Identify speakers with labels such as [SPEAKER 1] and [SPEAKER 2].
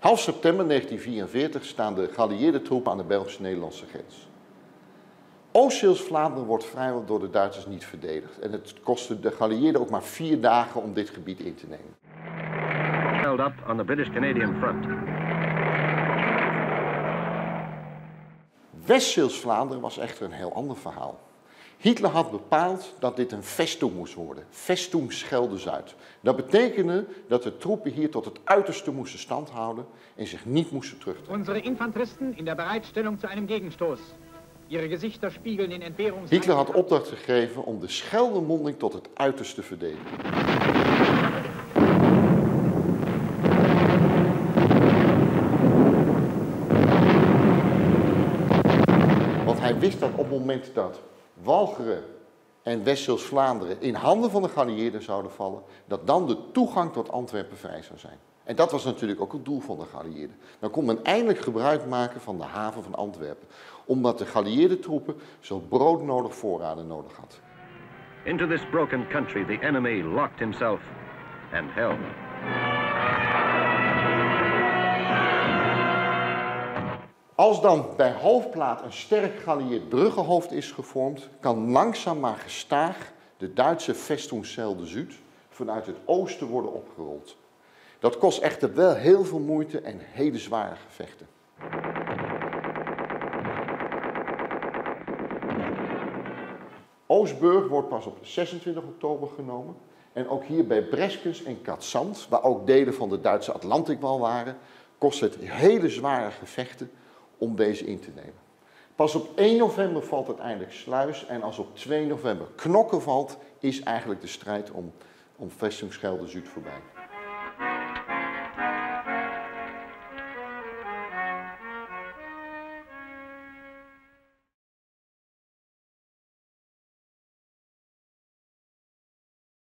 [SPEAKER 1] Half september 1944 staan de geallieerde troepen aan de Belgisch-Nederlandse grens. Oost-Zeeuws-Vlaanderen wordt vrijwel door de Duitsers niet verdedigd. En het kostte de geallieerden ook maar 4 dagen om dit gebied in te nemen.
[SPEAKER 2] Held up on the British-Canadian front.
[SPEAKER 1] West-Zeeuws-Vlaanderen was echter een heel ander verhaal. Hitler had bepaald dat dit een Festung moest worden. Festung Schelde-Zuid. Dat betekende dat de troepen hier tot het uiterste moesten standhouden en zich niet moesten terugtrekken.
[SPEAKER 3] Unsere Infanteristen in der Bereitstellung zu einem Gegenstoß. Ihre Gesichter spiegeln den Entbehrungs...
[SPEAKER 1] Hitler had opdracht gegeven om de Scheldemonding tot het uiterste te verdedigen. Want hij wist dat op het moment dat Walcheren en West-Zeeuws-Vlaanderen in handen van de geallieerden zouden vallen, dat dan de toegang tot Antwerpen vrij zou zijn. En dat was natuurlijk ook het doel van de geallieerden. Dan kon men eindelijk gebruik maken van de haven van Antwerpen, omdat de geallieerde troepen zo broodnodig voorraden nodig had.
[SPEAKER 2] Into this broken country the enemy locked himself and held.
[SPEAKER 1] Als dan bij Hoofdplaat een sterk geallieerd bruggenhoofd is gevormd, kan langzaam maar gestaag de Duitse Festung Schelde-Zuid vanuit het oosten worden opgerold. Dat kost echter wel heel veel moeite en hele zware gevechten. Oostburg wordt pas op 26 oktober genomen. En ook hier bij Breskens en Katzand, waar ook delen van de Duitse Atlantikwal waren, kost het hele zware gevechten om deze in te nemen. Pas op 1 november valt uiteindelijk Sluis en als op 2 november Knokke valt, is eigenlijk de strijd om Festung Schelde-Zuid voorbij.